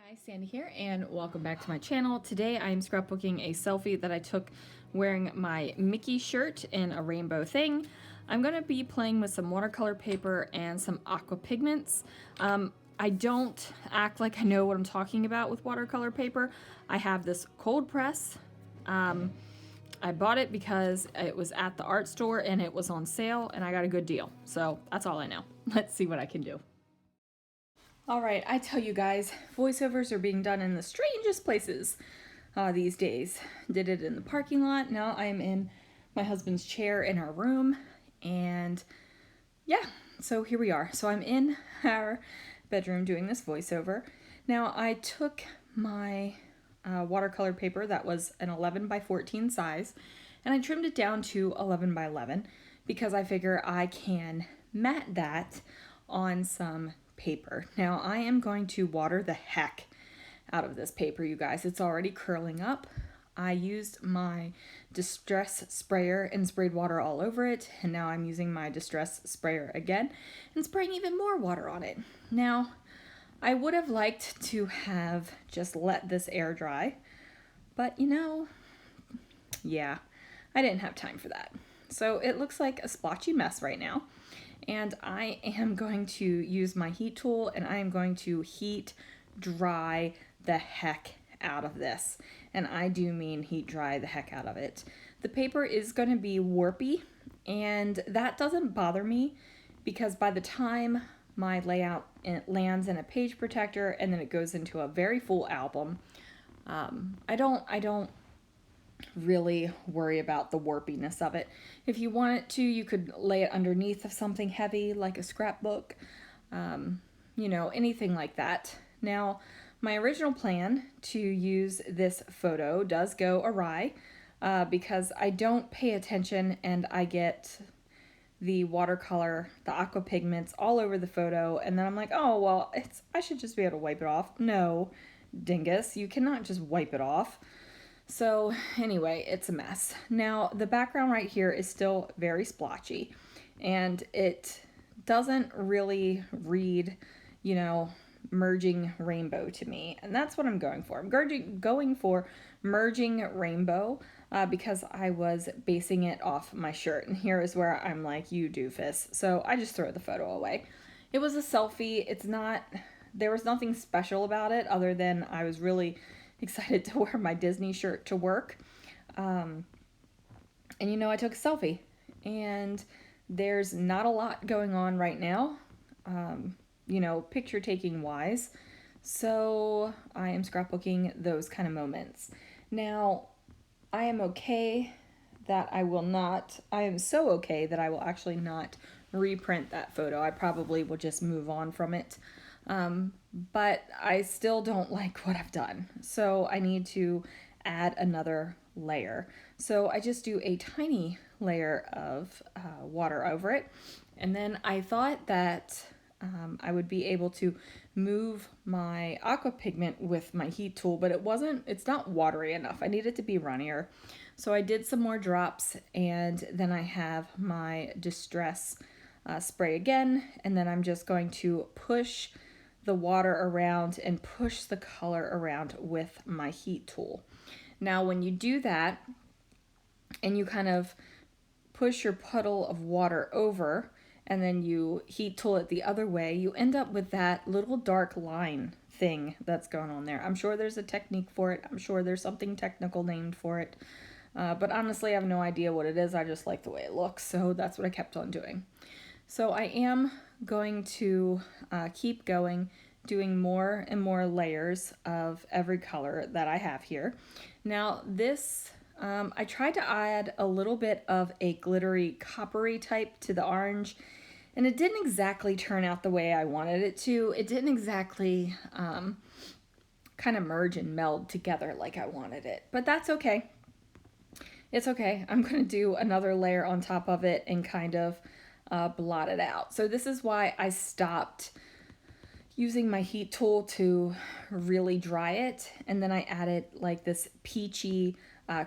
Hi, Sandy here, and welcome back to my channel. Today I am scrapbooking a selfie that I took wearing my Mickey shirt in a rainbow thing. I'm going to be playing with some watercolor paper and some aqua pigments. I don't act like I know what I'm talking about with watercolor paper. I have this cold press. I bought it because it was at the art store and it was on sale and I got a good deal. So that's all I know. Let's see what I can do. Alright, I tell you guys, voiceovers are being done in the strangest places these days. Did it in the parking lot, now I am in my husband's chair in our room, and yeah, so here we are. So I'm in our bedroom doing this voiceover. Now I took my watercolor paper that was an 11 by 14 size, and I trimmed it down to 11 by 11 because I figure I can mat that on some paper. Now I am going to water the heck out of this paper, you guys. It's already curling up. I used my distress sprayer and sprayed water all over it, and now I'm using my distress sprayer again and spraying even more water on it. Now I would have liked to have just let this air dry, but you know, yeah, I didn't have time for that. So it looks like a splotchy mess right now. And I am going to use my heat tool and I am going to heat dry the heck out of this. And I do mean heat dry the heck out of it. The paper is going to be warpy, and that doesn't bother me because by the time my layout lands in a page protector and then it goes into a very full album, I don't really worry about the warpiness of it. If you want it to, you could lay it underneath of something heavy like a scrapbook, you know, anything like that. Now, my original plan to use this photo does go awry because I don't pay attention and I get the watercolor, the aqua pigments all over the photo, and then I'm like, oh, well, I should just be able to wipe it off. No, dingus, you cannot just wipe it off. So anyway, it's a mess. Now the background right here is still very splotchy and it doesn't really read, you know, merging rainbow to me. And that's what I'm going for. I'm going for merging rainbow because I was basing it off my shirt. And here is where I'm like, you doofus. So I just throw the photo away. It was a selfie. There was nothing special about it other than I was really excited to wear my Disney shirt to work. And you know, I took a selfie and there's not a lot going on right now, you know, picture taking wise. So I am scrapbooking those kind of moments. Now, I am so okay that I will actually not reprint that photo. I probably will just move on from it. But I still don't like what I've done. So I need to add another layer. So I just do a tiny layer of water over it. And then I thought that I would be able to move my aqua pigment with my heat tool, but it's not watery enough. I need it to be runnier. So I did some more drops, and then I have my distress spray again, and then I'm just going to push the water around and push the color around with my heat tool. Now when you do that and you kind of push your puddle of water over and then you heat tool it the other way, you end up with that little dark line thing that's going on there. I'm sure there's a technique for it. I'm sure there's something technical named for it. But honestly, I have no idea what it is. I just like the way it looks. So that's what I kept on doing. So I am going to keep going, doing more and more layers of every color that I have here. Now this, I tried to add a little bit of a glittery coppery type to the orange, and it didn't exactly turn out the way I wanted it to. It didn't exactly kind of merge and meld together like I wanted it, but that's okay. It's okay. I'm going to do another layer on top of it and kind of blot it out. So this is why I stopped using my heat tool to really dry it, and then I added like this peachy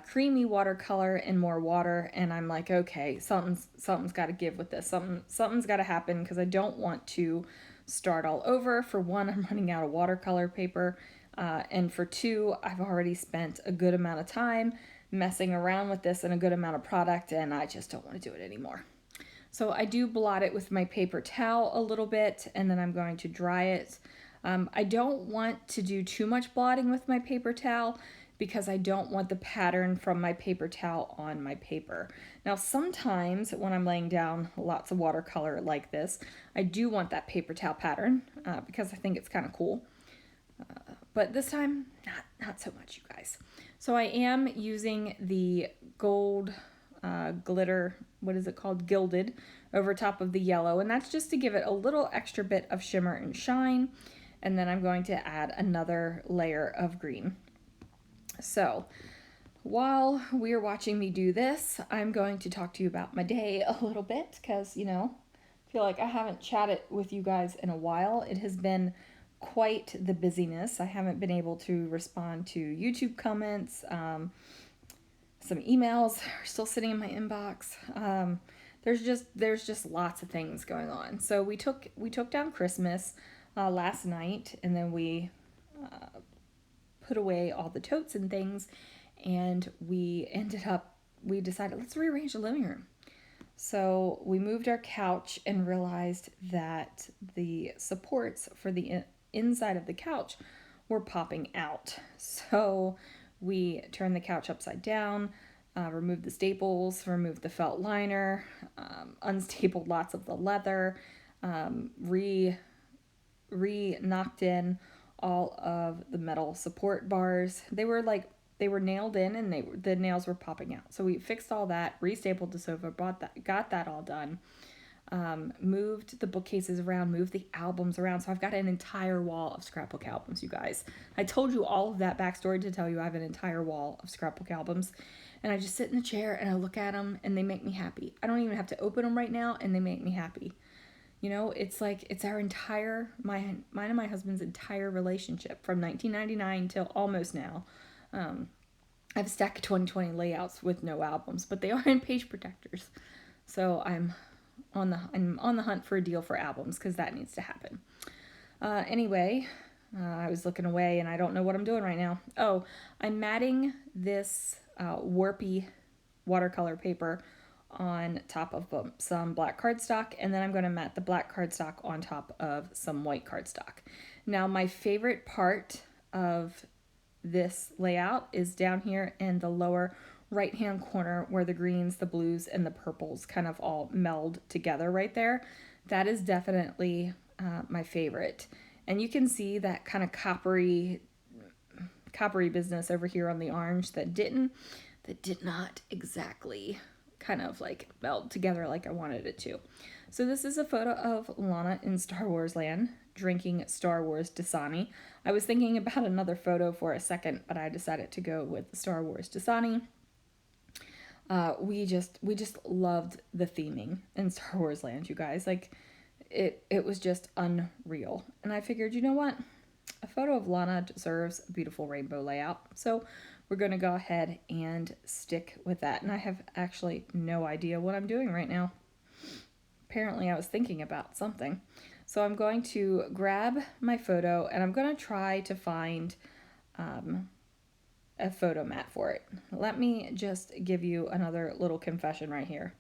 creamy watercolor and more water, and I'm like, okay, something's got to give with this. Something's got to happen because I don't want to start all over. For one, I'm running out of watercolor paper. And for 2, I've already spent a good amount of time messing around with this and a good amount of product, and I just don't want to do it anymore. So I do blot it with my paper towel a little bit, and then I'm going to dry it. I don't want to do too much blotting with my paper towel because I don't want the pattern from my paper towel on my paper. Now sometimes when I'm laying down lots of watercolor like this, I do want that paper towel pattern because I think it's kind of cool. But this time, not so much, you guys. So I am using the gold glitter, what is it called? Gilded, over top of the yellow. And that's just to give it a little extra bit of shimmer and shine. And then I'm going to add another layer of green. So while we're watching me do this, I'm going to talk to you about my day a little bit because, I feel like I haven't chatted with you guys in a while. It has been quite the busyness. I haven't been able to respond to YouTube comments. Some emails are still sitting in my inbox. There's just lots of things going on. So we took down Christmas last night, and then we put away all the totes and things, and we decided, let's rearrange the living room. So we moved our couch and realized that the supports for the inside of the couch were popping out. So we turned the couch upside down, removed the staples, removed the felt liner, unstapled lots of the leather, knocked in all of the metal support bars. They were nailed in, and the nails were popping out. So we fixed all that, restapled the sofa, got that all done. Moved the bookcases around, moved the albums around. So I've got an entire wall of scrapbook albums, you guys. I told you all of that backstory to tell you I have an entire wall of scrapbook albums. And I just sit in the chair and I look at them and they make me happy. I don't even have to open them right now and they make me happy. It's like it's our entire, mine and my husband's entire relationship from 1999 till almost now. I have a stack of 2020 layouts with no albums, but they are in page protectors. So I'm on the hunt for a deal for albums because that needs to happen. Anyway, I was looking away and I don't know what I'm doing right now. Oh, I'm matting this warpy watercolor paper on top of some black cardstock, and then I'm going to mat the black cardstock on top of some white cardstock. Now, my favorite part of this layout is down here in the lower right hand corner where the greens, the blues, and the purples kind of all meld together right there. That is definitely my favorite. And you can see that kind of coppery business over here on the orange that did not exactly kind of like meld together like I wanted it to. So this is a photo of Lana in Star Wars land drinking Star Wars Dasani. I was thinking about another photo for a second, but I decided to go with the Star Wars Dasani. We just loved the theming in Star Wars land, you guys. Like it was just unreal. And I figured, you know what? A photo of Lana deserves a beautiful rainbow layout. So we're going to go ahead and stick with that. And I have actually no idea what I'm doing right now. Apparently I was thinking about something. So I'm going to grab my photo and I'm going to try to find a photo mat for it. Let me just give you another little confession right here.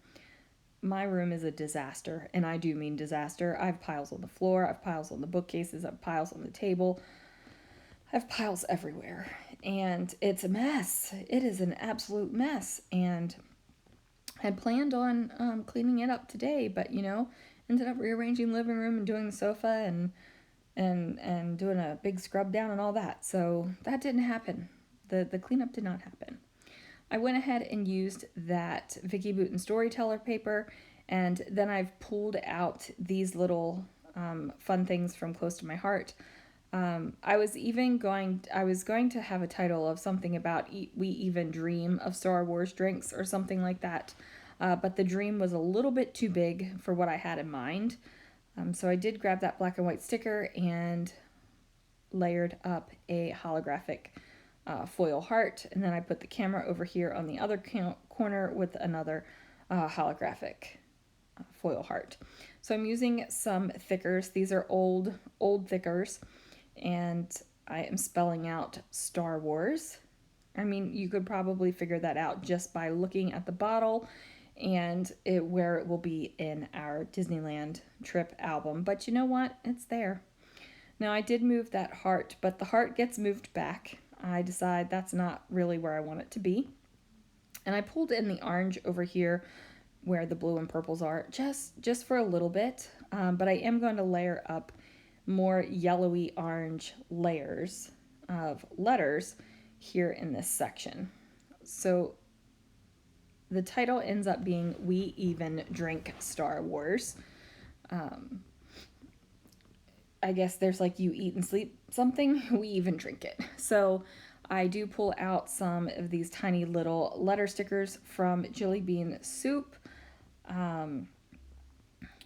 My room is a disaster, and I do mean disaster. I have piles on the floor, I have piles on the bookcases, I have piles on the table, I have piles everywhere, and it's a mess. It is an absolute mess, and I had planned on cleaning it up today, but ended up rearranging the living room and doing the sofa and doing a big scrub down and all that. So that didn't happen. The cleanup did not happen. I went ahead and used that Vicky Bouton Storyteller paper, and then I've pulled out these little fun things from close to my heart. I was going to have a title of something about we even dream of Star Wars drinks or something like that, but the dream was a little bit too big for what I had in mind. So I did grab that black and white sticker and layered up a holographic foil heart, and then I put the camera over here on the other corner with another holographic foil heart. So I'm using some thickers. These are old thickers, and I am spelling out Star Wars. I mean, you could probably figure that out just by looking at the bottle and where it will be in our Disneyland trip album. But you know what? It's there. Now, I did move that heart, but the heart gets moved back. I decide that's not really where I want it to be. And I pulled in the orange over here where the blue and purples are, just for a little bit. But I am going to layer up more yellowy orange layers of letters here in this section. So the title ends up being We Even Drink Star Wars. I guess there's like you eat and sleep something, we even drink it. So I do pull out some of these tiny little letter stickers from Jelly Bean Soup,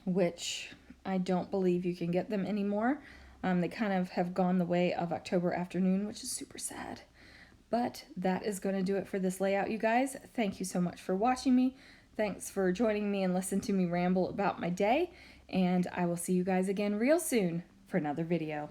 which I don't believe you can get them anymore. They kind of have gone the way of October Afternoon, which is super sad. But that is going to do it for this layout, you guys. Thank you so much for watching me. Thanks for joining me and listening to me ramble about my day. And I will see you guys again real soon for another video.